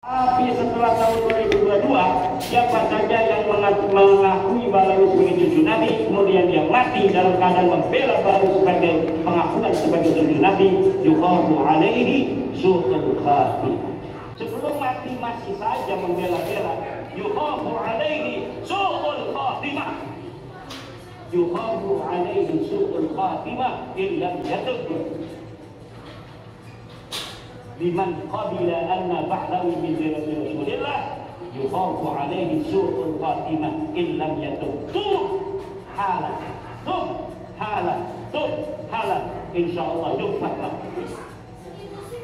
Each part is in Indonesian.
Tapi setelah tahun 2022, siapa saja yang mengakui Balawi sebagai cucu Nabi, kemudian dia mati dalam keadaan membela Balawi sebagai pengakuan sebagai cucu Nabi, yuqamu alaihi su'ul khatimah. Sebelum mati masih saja membela-bela, yuqamu alaihi su'ul khatimah. Yuqamu alaihi su'ul khatimah illa yatub. Liman qabila anna ba'dawi min zirati Rasulillah yukhafu alaihi su'ul khatimah illam yatub. Halan insyaallah yufahlah.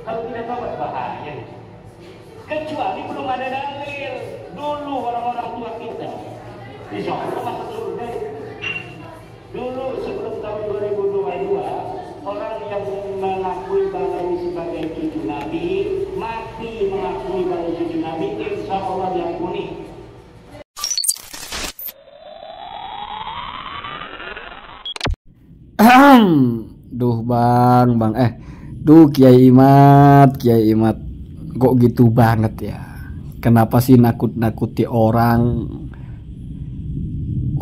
Kalau tidak tahu bahaya. Kecuali belum ada dalil. Dulu orang-orang tua kita insyaallah masuk surga. Dulu sebelum tahun 2022, orang yang mengakui Balawi sebagai cucu Nabi, mati mengakui Balawi cucu Nabi, insya Allah diampuni. Duh bang, duh Kiai Imad, kok gitu banget ya? Kenapa sih nakut-nakuti orang?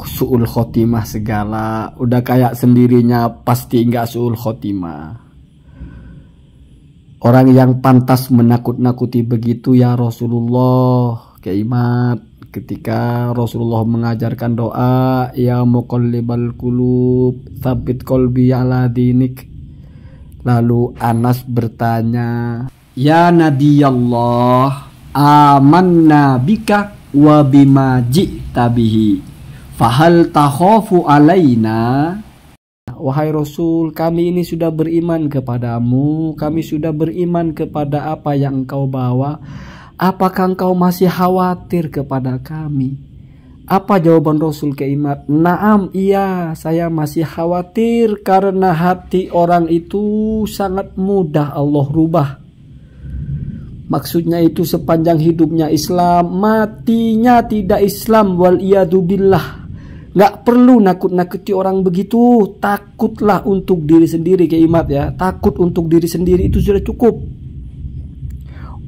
Su'ul khotimah segala, udah kayak sendirinya pasti nggak su'ul khotimah. Orang yang pantas menakut-nakuti begitu ya Rasulullah, Kaimat, ketika Rasulullah mengajarkan doa, ya muqallibal qulub tsabbit qalbi ala dinik. Lalu Anas bertanya, ya Nabi Allah, amanna bika wa bima ji'ta bihi, fahal takhafu alaina. Wahai Rasul, kami ini sudah beriman kepadamu, kami sudah beriman kepada apa yang engkau bawa. Apakah engkau masih khawatir kepada kami? Apa jawaban Rasul Kaimat? Naam, iya, saya masih khawatir karena hati orang itu sangat mudah Allah rubah. Maksudnya itu sepanjang hidupnya Islam, matinya tidak Islam, wal iyadu billah. Nggak perlu nakut-nakuti orang begitu. Takutlah untuk diri sendiri, Kaimat ya. Takut untuk diri sendiri itu sudah cukup.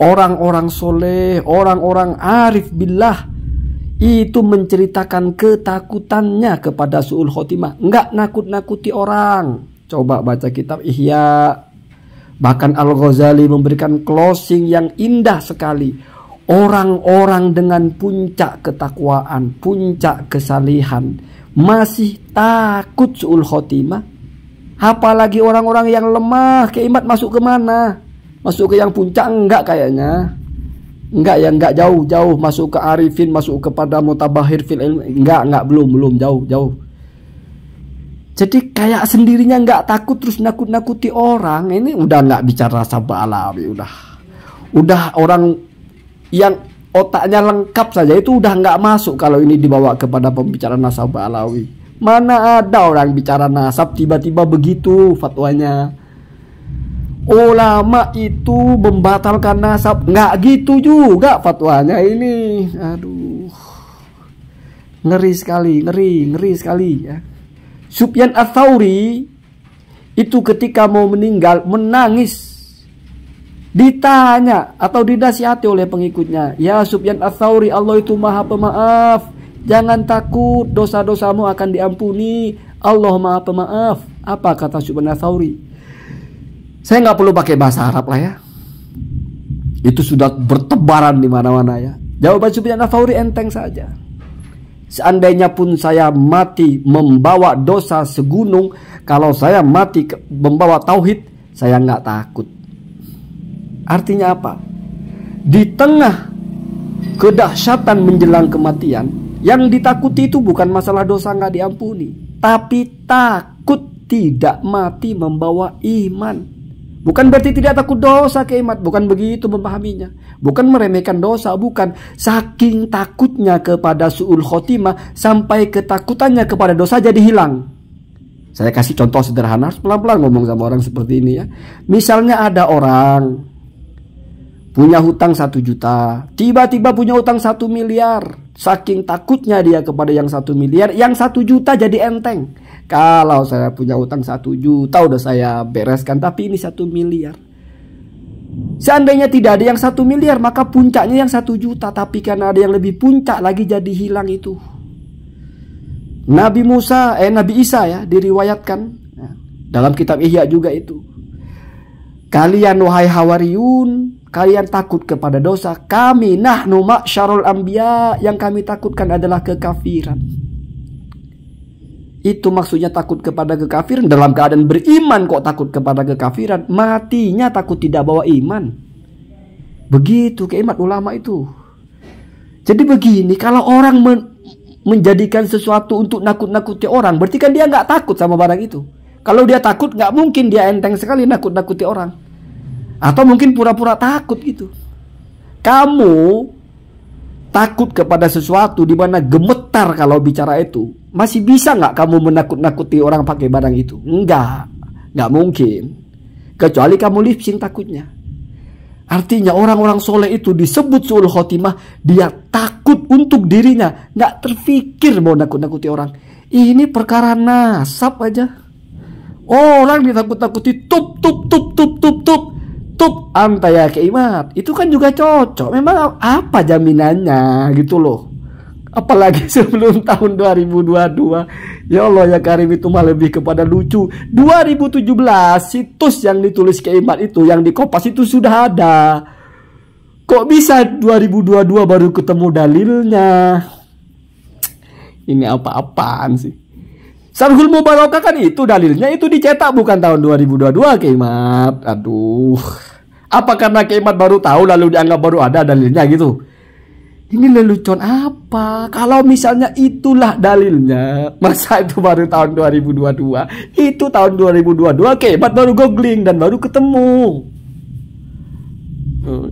Orang-orang soleh, orang-orang arif billah itu menceritakan ketakutannya kepada su'ul khotimah. Nggak nakut-nakuti orang. Coba baca kitab Ihya. Bahkan Al-Ghazali memberikan closing yang indah sekali. Orang-orang dengan puncak ketakwaan, puncak kesalihan masih takut su'ul khotimah. Apalagi orang-orang yang lemah, Kaimat masuk ke mana? Masuk ke yang puncak enggak kayaknya. Enggak ya, enggak jauh-jauh masuk ke arifin, masuk kepada mutabahir fil ilmi. Enggak, belum jauh. Jadi kayak sendirinya enggak takut terus nakut-nakuti orang. Ini udah enggak bicara sabah alawi, udah orang yang otaknya lengkap saja itu udah nggak masuk kalau ini dibawa kepada pembicaraan nasab alawi. Mana ada orang bicara nasab tiba-tiba begitu fatwanya. Ulama itu membatalkan nasab, nggak gitu juga fatwanya ini. Aduh, ngeri sekali ya. Sufyan Ats-Tsauri itu ketika mau meninggal menangis. Ditanya atau dinasihati oleh pengikutnya, ya Sufyan Ats-Tsauri, Allah itu maha pemaaf, jangan takut, dosa-dosamu akan diampuni, Allah maha pemaaf. Apa kata Sufyan Ats-Tsauri? Saya nggak perlu pakai bahasa Arab lah ya, itu sudah bertebaran di mana-mana ya. Jawaban Sufyan Ats-Tsauri enteng saja. Seandainya pun saya mati membawa dosa segunung, kalau saya mati membawa tauhid, saya nggak takut. Artinya apa? Di tengah kedahsyatan menjelang kematian, yang ditakuti itu bukan masalah dosa nggak diampuni, tapi takut tidak mati membawa iman. Bukan berarti tidak takut dosa, Kaimat. Bukan begitu memahaminya. Bukan meremehkan dosa, bukan. Saking takutnya kepada su'ul khotimah, sampai ketakutannya kepada dosa jadi hilang. Saya kasih contoh sederhana, pelan-pelan ngomong sama orang seperti ini ya. Misalnya ada orang punya hutang 1 juta, tiba-tiba punya hutang 1 miliar. Saking takutnya dia kepada yang 1 miliar, yang 1 juta jadi enteng. Kalau saya punya hutang 1 juta udah saya bereskan, tapi ini 1 miliar. Seandainya tidak ada yang 1 miliar, maka puncaknya yang 1 juta. Tapi karena ada yang lebih puncak lagi, jadi hilang itu. Nabi Isa ya, diriwayatkan dalam kitab Ihya juga itu. Kalian wahai Hawariyun, kalian takut kepada dosa. Kami nahnu ma'syarul anbiya, yang kami takutkan adalah kekafiran. Itu maksudnya takut kepada kekafiran. Dalam keadaan beriman kok takut kepada kekafiran. Matinya takut tidak bawa iman. Begitu keimat ulama itu. Jadi begini, kalau orang menjadikan sesuatu untuk nakut-nakuti orang, berarti kan dia nggak takut sama barang itu. Kalau dia takut, nggak mungkin dia enteng sekali nakut-nakuti orang. Atau mungkin pura-pura takut gitu. Kamu takut kepada sesuatu di mana gemetar kalau bicara itu, masih bisa nggak kamu menakut-nakuti orang pakai barang itu? Nggak mungkin. Kecuali kamu lipsing takutnya. Artinya orang-orang soleh itu disebut su'ul khotimah, dia takut untuk dirinya, nggak terfikir mau nakut-nakuti orang. Ini perkara nasab aja. Orang ditakut-takuti tup anta ya keimat. Itu kan juga cocok. Memang apa jaminannya gitu loh. Apalagi sebelum tahun 2022. Ya Allah ya Karim, itu mah lebih kepada lucu. 2017 situs yang ditulis keimat itu, yang di Kompas itu sudah ada. Kok bisa 2022 baru ketemu dalilnya? Ini apa-apaan sih? Sarhul Mubarakah kan itu dalilnya, itu dicetak bukan tahun 2022 keimat. Aduh. Apa karena keimat baru tahu lalu dianggap baru ada dalilnya gitu? Ini lelucon apa? Kalau misalnya itulah dalilnya, masa itu baru tahun 2022? Itu tahun 2022 keimat baru googling dan baru ketemu.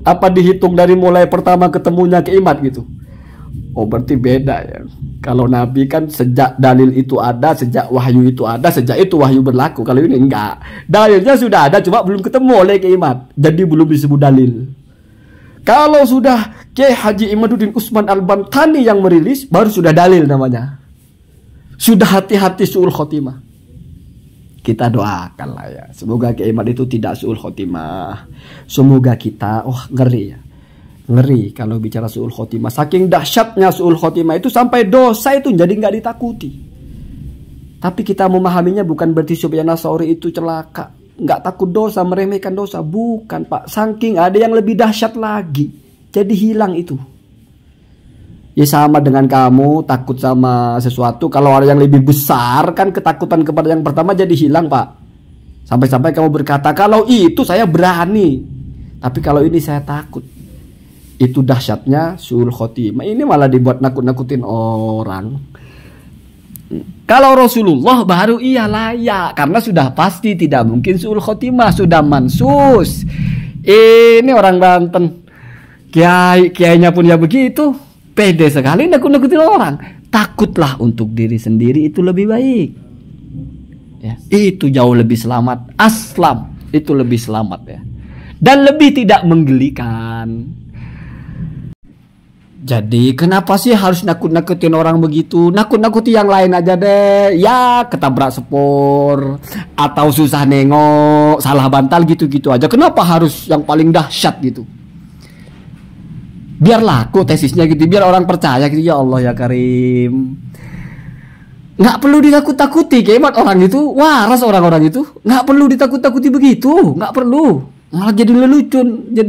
Apa dihitung dari mulai pertama ketemunya keimat gitu? Oh berarti beda ya. Kalau Nabi kan sejak dalil itu ada, sejak wahyu itu ada, sejak itu wahyu berlaku. Kalau ini enggak. Dalilnya sudah ada, cuma belum ketemu oleh keimat. Jadi belum disebut dalil. Kalau sudah Kiai Haji Imaduddin Usman Al-Bantani yang merilis, baru sudah dalil namanya. Sudah hati-hati su'ul khotimah. Kita doakan lah ya. Semoga keimat itu tidak su'ul khotimah. Semoga kita, ngeri ya. Ngeri kalau bicara su'ul khotimah. Saking dahsyatnya su'ul khotimah itu sampai dosa itu jadi nggak ditakuti. Tapi kita memahaminya bukan berarti Sufyan Ats-Tsauri itu celaka, nggak takut dosa, meremehkan dosa. Bukan Pak. Saking ada yang lebih dahsyat lagi, jadi hilang itu. Ya sama dengan kamu takut sama sesuatu. Kalau ada yang lebih besar kan ketakutan kepada yang pertama jadi hilang Pak. Sampai-sampai kamu berkata kalau itu saya berani, tapi kalau ini saya takut. Itu dahsyatnya su'ul khotimah. Ini malah dibuat nakut-nakutin orang. Kalau Rasulullah baru iya layak, karena sudah pasti tidak mungkin su'ul khotimah, sudah mansus. Ini orang Banten, kiainya pun ya begitu, pede sekali nakut-nakutin orang. Takutlah untuk diri sendiri, itu lebih baik ya. Itu jauh lebih selamat. Aslam itu lebih selamat ya, dan lebih tidak menggelikan. Jadi kenapa sih harus nakut-nakutin orang begitu? Nakut-nakuti yang lain aja deh. Ya ketabrak sepur, atau susah nengok, salah bantal gitu-gitu aja. Kenapa harus yang paling dahsyat gitu? Biar laku tesisnya gitu, biar orang percaya gitu. Ya Allah ya Karim, nggak perlu ditakut-takuti keimat orang itu. Waras orang-orang itu, nggak perlu ditakut-takuti begitu. Nggak perlu. Malah jadi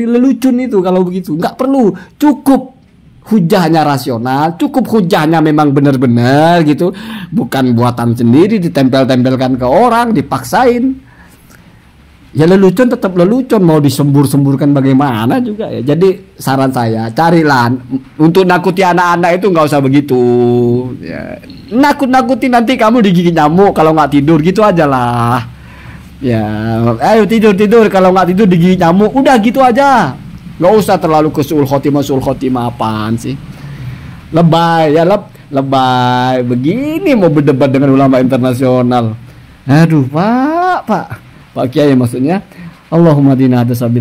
lelucon itu kalau begitu. Nggak perlu. Cukup hujahnya rasional, cukup hujahnya memang benar-benar gitu, bukan buatan sendiri ditempel-tempelkan ke orang, dipaksain. Ya lelucon tetap lelucon, mau disembur-semburkan bagaimana juga ya. Jadi saran saya, carilah untuk nakuti anak-anak itu nggak usah begitu ya. Nakut-nakuti nanti kamu digigit nyamuk kalau nggak tidur gitu aja lah ya. Ayo tidur kalau nggak tidur digigit nyamuk, udah gitu aja. Nggak usah terlalu ke su'ul khotimah apaan sih? Lebay ya, lebay. Begini mau berdebat dengan ulama internasional. Aduh Pak Kiai maksudnya. Allahumma dina hadasabil